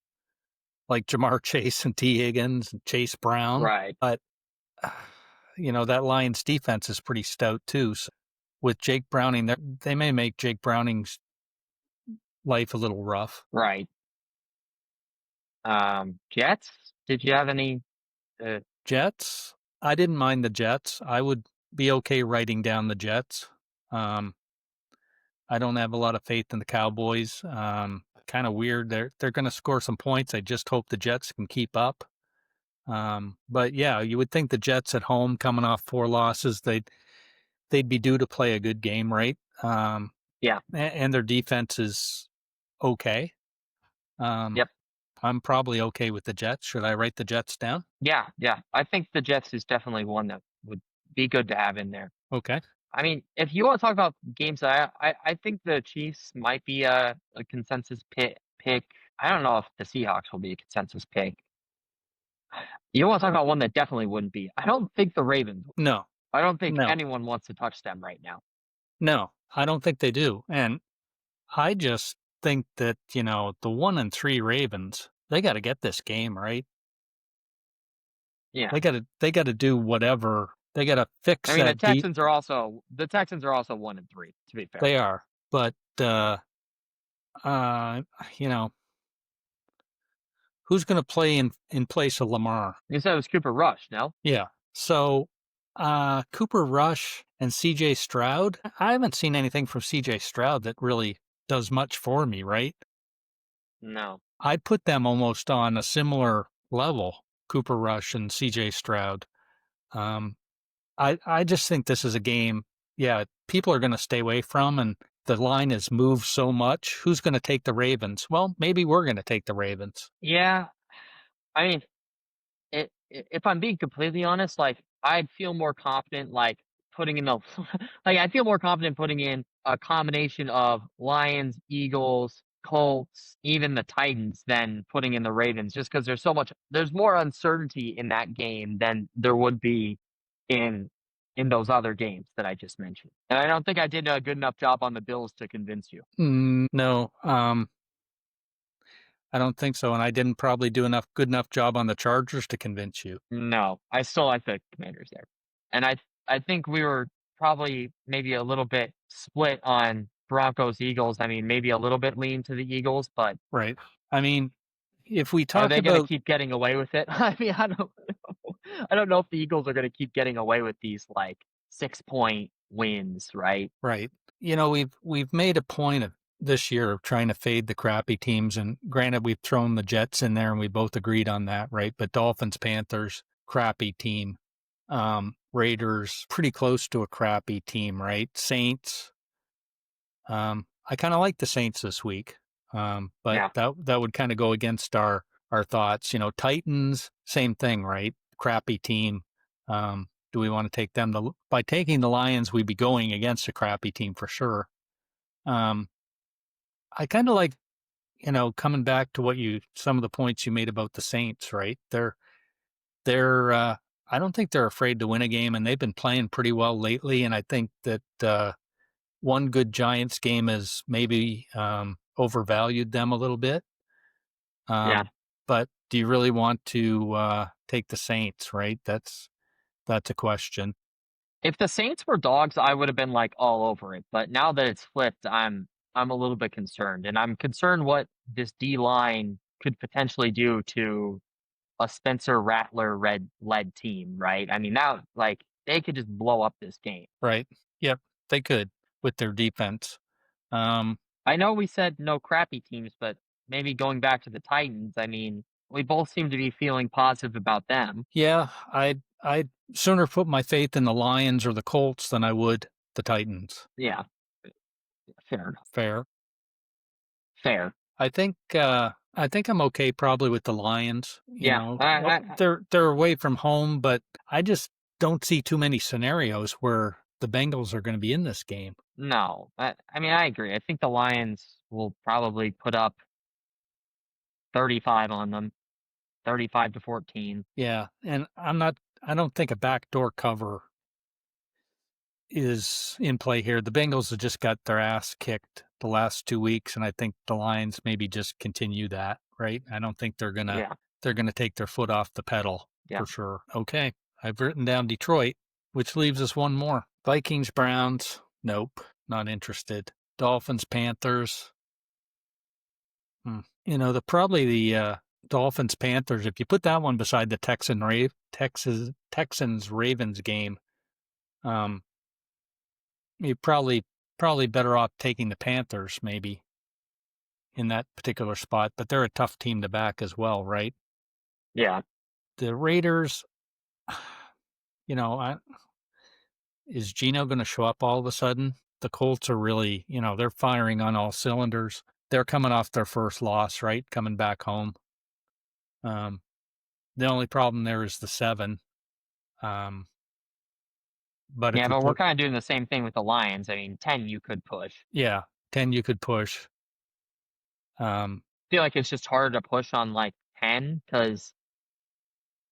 B: like Jamar Chase and T. Higgins and Chase Brown,
C: Right,
B: but that Lions defense is pretty stout too. So with Jake Browning, they may make Jake Browning's life a little rough.
C: right. Jets. Did you have any?
B: Jets, I didn't mind the Jets. I would be okay writing down the Jets. I don't have a lot of faith in the Cowboys. Kind of weird. They're going to score some points. I just hope the Jets can keep up. But yeah, you would think the Jets at home, coming off 4 losses, they'd be due to play a good game, right?
C: Yeah.
B: And their defense is okay.
C: Yep.
B: I'm probably okay with the Jets. Should I write the Jets down?
C: Yeah. I think the Jets is definitely one that would be good to have in there.
B: Okay.
C: I mean, if you want to talk about games, I think the Chiefs might be a consensus pick. I don't know if the Seahawks will be a consensus pick. You want to talk about one that definitely wouldn't be. I don't think the Ravens.
B: No.
C: I don't think
B: No.
C: anyone wants to touch them right now.
B: No, I don't think they do. And I just think that, the 1-3 Ravens, they got to get this game, right?
C: Yeah.
B: They got to do whatever. They got to fix
C: I mean,
B: that.
C: the Texans are also 1-3, to be fair.
B: They are, but you know, who's going to play in place of Lamar?
C: You said it was Cooper Rush, no?
B: Yeah. So, Cooper Rush and CJ Stroud. I haven't seen anything from CJ Stroud that really does much for me, right?
C: No.
B: I'd put them almost on a similar level, Cooper Rush and CJ Stroud. I just think this is a game, yeah, people are going to stay away from, and the line has moved so much. Who's going to take the Ravens? Well, maybe we're going to take the Ravens.
C: Yeah. I mean, if I'm being completely honest, like I'd feel more confident putting in a I feel more confident putting in a combination of Lions, Eagles, Colts, even the Titans than putting in the Ravens, just because there's more uncertainty in that game than there would be in those other games that I just mentioned. And I don't think I did a good enough job on the Bills to convince you.
B: No, I don't think so, and I didn't probably do good enough job on the Chargers to convince you.
C: No, I still like the Commanders there. And I think we were probably maybe a little bit split on Broncos Eagles. I mean, maybe a little bit lean to the Eagles, but
B: Right. I mean, if we
C: are
B: talk
C: they going to
B: about
C: keep getting away with it? I mean, I don't know. I don't know if the Eagles are going to keep getting away with these 6-point wins, right?
B: right, we've made a point of this year of trying to fade the crappy teams, and granted, we've thrown the Jets in there, and we both agreed on that, right? But Dolphins, Panthers, crappy team. Raiders, pretty close to a crappy team, right? Saints. I kind of like the Saints this week, but
C: Yeah.
B: that would kind of go against our thoughts. Titans, same thing, right? Crappy team. Do we want to take them? By taking the Lions, we'd be going against a crappy team for sure. I kind of like, coming back to some of the points you made about the Saints, right? They're I don't think they're afraid to win a game, and they've been playing pretty well lately. And I think that one good Giants game has maybe overvalued them a little bit.
C: Yeah.
B: But do you really want to take the Saints, right? That's a question.
C: If the Saints were dogs, I would have been like all over it. But now that it's flipped, I'm a little bit concerned, and I'm concerned what this D line could potentially do to a Spencer Rattler led team. Right? I mean, now like they could just blow up this game.
B: Right. Yep. They could with their defense.
C: I know we said no crappy teams, but maybe going back to the Titans, I mean, we both seem to be feeling positive about them.
B: Yeah, I'd sooner put my faith in the Lions or the Colts than I would the Titans.
C: Yeah, fair enough.
B: Fair.
C: Fair.
B: I think I'm okay probably with the Lions.
C: Yeah.
B: They're away from home, but I just don't see too many scenarios where the Bengals are going to be in this game.
C: No, I mean, I agree. I think the Lions will probably put up 35 on them, 35-14.
B: Yeah, and I don't think a backdoor cover is in play here. The Bengals have just got their ass kicked the last 2 weeks, and I think the Lions maybe just continue that, right? I don't think they're gonna take their foot off the pedal for sure. Okay, I've written down Detroit, which leaves us one more. Vikings, Browns. Nope, not interested. Dolphins, Panthers. Probably the Dolphins, Panthers. If you put that one beside the Texans, Ravens game, you're probably better off taking the Panthers maybe in that particular spot, but they're a tough team to back as well, right?
C: Yeah.
B: The Raiders, is Geno going to show up all of a sudden? The Colts are really, they're firing on all cylinders. They're coming off their first loss, right? Coming back home. The only problem there is the 7. But
C: we're kind of doing the same thing with the Lions. I mean, 10 you could push.
B: Yeah, 10 you could push.
C: I feel like it's just harder to push on like 10 because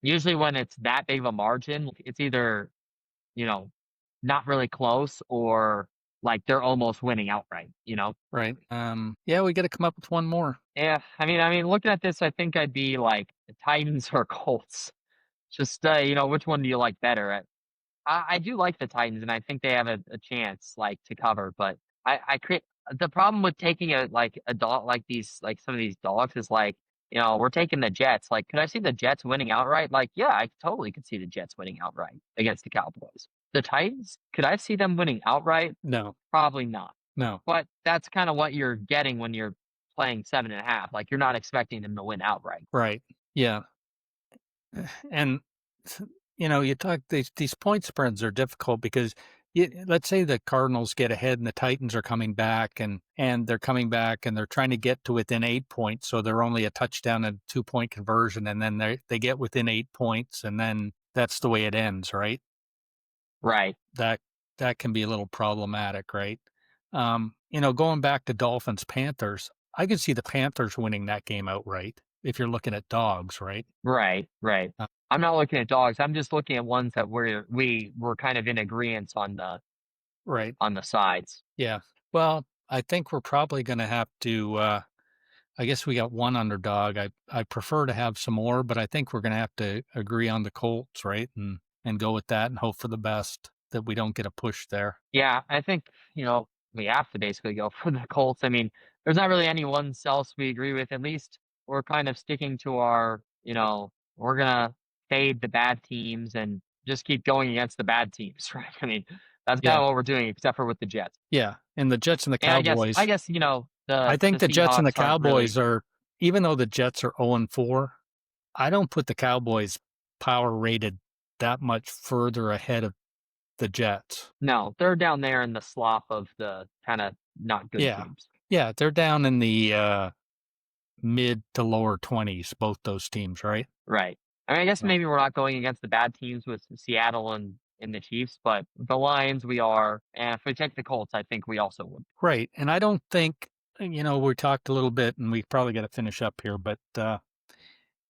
C: usually when it's that big of a margin, it's either, not really close or like they're almost winning outright,
B: Right. Yeah, we got to come up with one more.
C: Yeah, I mean, looking at this, I think I'd be like the Titans or Colts. Just which one do you like better? I do like the Titans, and I think they have a chance like to cover. But I create the problem with taking a dog like these like some of these dogs is like we're taking the Jets. Like, could I see the Jets winning outright? Like, yeah, I totally could see the Jets winning outright against the Cowboys. The Titans, could I see them winning outright?
B: No,
C: probably not.
B: No,
C: but that's kind of what you're getting when you're playing 7.5. Like, you're not expecting them to win outright.
B: Right. Yeah. And you talk these point spreads are difficult because let's say the Cardinals get ahead and the Titans are coming back and they're coming back and they're trying to get to within 8 points. So they're only a touchdown and 2-point conversion. And then they get within 8 points and then that's the way it ends. Right.
C: Right.
B: That can be a little problematic. Right. Going back to Dolphins, Panthers, I could see the Panthers winning that game outright if you're looking at dogs. Right.
C: Right. I'm not looking at dogs. I'm just looking at ones that we were kind of in agreement on the on the sides.
B: Yeah. Well, I think we're probably going to have to. I guess we got one underdog. I prefer to have some more, but I think we're going to have to agree on the Colts, right, and go with that and hope for the best that we don't get a push there.
C: Yeah, I think we have to basically go for the Colts. I mean, there's not really anyone else we agree with. At least we're kind of sticking to our we're gonna fade the bad teams and just keep going against the bad teams, right? I mean, that's kind of what we're doing, except for with the Jets.
B: Yeah, and the Jets and the Cowboys.
C: I guess
B: I think the Jets and the Cowboys
C: really...
B: are, even though the Jets are 0-4, I don't put the Cowboys power rated that much further ahead of the Jets.
C: No, they're down there in the slop of the kind of not good teams.
B: Yeah, they're down in the mid to lower 20s, both those teams, right?
C: Right. I mean, I guess maybe we're not going against the bad teams with Seattle and the Chiefs, but the Lions we are. And if we take the Colts, I think we also would.
B: Right. And I don't think we talked a little bit, and we probably got to finish up here, but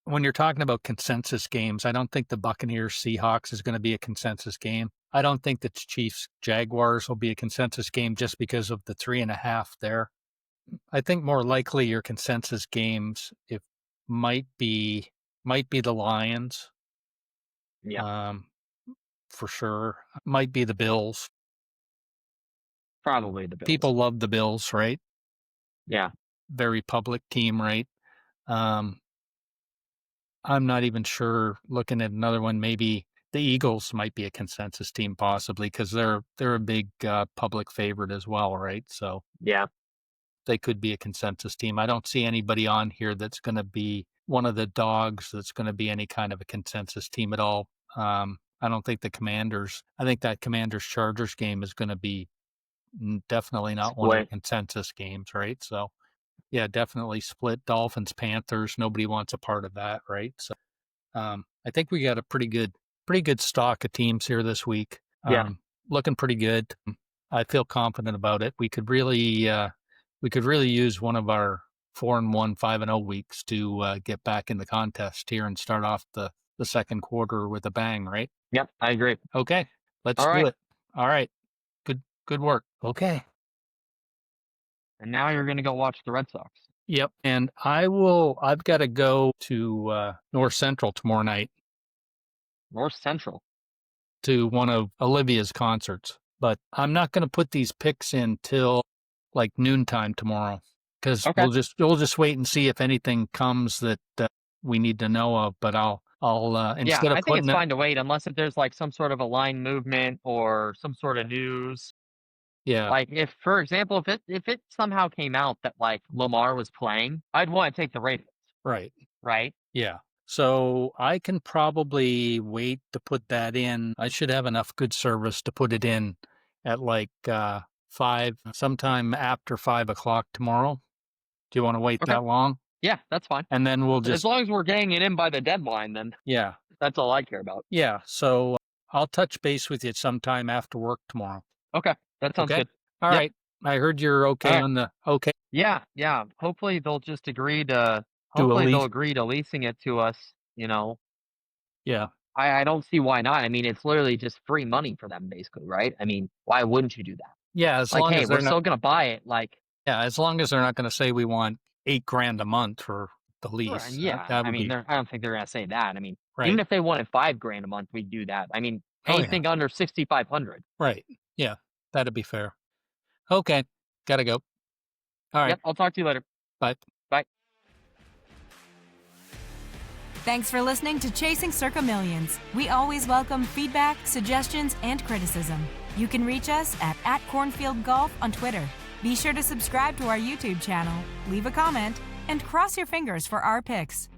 B: when you're talking about consensus games, I don't think the Buccaneers Seahawks is going to be a consensus game. I don't think the Chiefs Jaguars will be a consensus game just because of the 3.5 there. I think more likely your consensus games might be the Lions.
C: Yeah,
B: For sure. Might be the Bills.
C: probably the Bills.
B: People love the Bills, right?
C: Yeah.
B: Very public team, right? I'm not even sure. Looking at another one, maybe the Eagles might be a consensus team, possibly, because they're a big public favorite as well, right? So
C: Yeah.
B: they could be a consensus team. I don't see anybody on here that's going to be one of the dogs that's going to be any kind of a consensus team at all. I don't think the Commanders. I think that Commanders Chargers game is going to be definitely not one of the
C: Split.
B: consensus games, right? So yeah, definitely split. Dolphins Panthers. Nobody wants a part of that, right? So I think we got a pretty good stock of teams here this week.
C: Yeah.
B: Looking pretty good. I feel confident about it. We could really use one of our 4-1, 5-0 weeks to get back in the contest here and start off the second quarter with a bang, right?
C: Yep. I agree.
B: Okay, let's
C: All
B: do
C: right.
B: it. All right, good work. Okay.
C: And now you're going to go watch the Red Sox.
B: Yep, and I've got to go to North Central tomorrow night
C: North Central.
B: to one of Olivia's concerts, but I'm not going to put these picks in till like noontime tomorrow, because
C: Okay.
B: we'll just wait and see if anything comes that we need to know of. But I'll instead
C: Yeah,
B: of
C: I think
B: putting
C: it's
B: it,
C: fine to wait unless if there's like some sort of a line movement or some sort of news.
B: yeah,
C: Like if, for example, if it somehow came out that like Lamar was playing, I'd want to take the Ravens,
B: right,
C: right?
B: yeah. So I can probably wait to put that in. I should have enough good service to put it in at like 5, sometime after 5 o'clock tomorrow. Do you want to wait
C: Okay.
B: that long?
C: Yeah, that's fine.
B: And then we'll
C: As
B: just,
C: long as we're getting it in by the deadline, then
B: yeah,
C: that's all I care about.
B: yeah. So I'll touch base with you sometime after work tomorrow.
C: Okay, that sounds
B: Okay.
C: good.
B: All
C: Yep.
B: right. I heard you're okay
C: All right.
B: on the okay.
C: Yeah, yeah. Hopefully they'll just agree to.
B: Do a
C: Hopefully
B: lease.
C: they'll agree to leasing it to us.
B: Yeah.
C: I don't see why not. I mean, it's literally just free money for them, basically, right? I mean, why wouldn't you do that?
B: Yeah. As
C: Like,
B: long
C: hey,
B: as
C: we're
B: they're not,
C: still gonna buy it. Like,
B: yeah, as long as they're not going to say we want $8,000 a month for the lease.
C: yeah.
B: That
C: I
B: would
C: mean,
B: be
C: I don't think they're gonna say that. I mean,
B: right.
C: even if they wanted $5,000 a month, we'd do that. I mean,
B: Oh, yeah.
C: anything under 6,500.
B: Right. Yeah. That'd be fair. Okay. Gotta go. All right.
C: Yep. I'll talk to you later.
B: Bye.
C: Bye.
A: Thanks for listening to Chasing Circa Millions. We always welcome feedback, suggestions, and criticism. You can reach us at @CornfieldGolf on Twitter. Be sure to subscribe to our YouTube channel, leave a comment, and cross your fingers for our picks.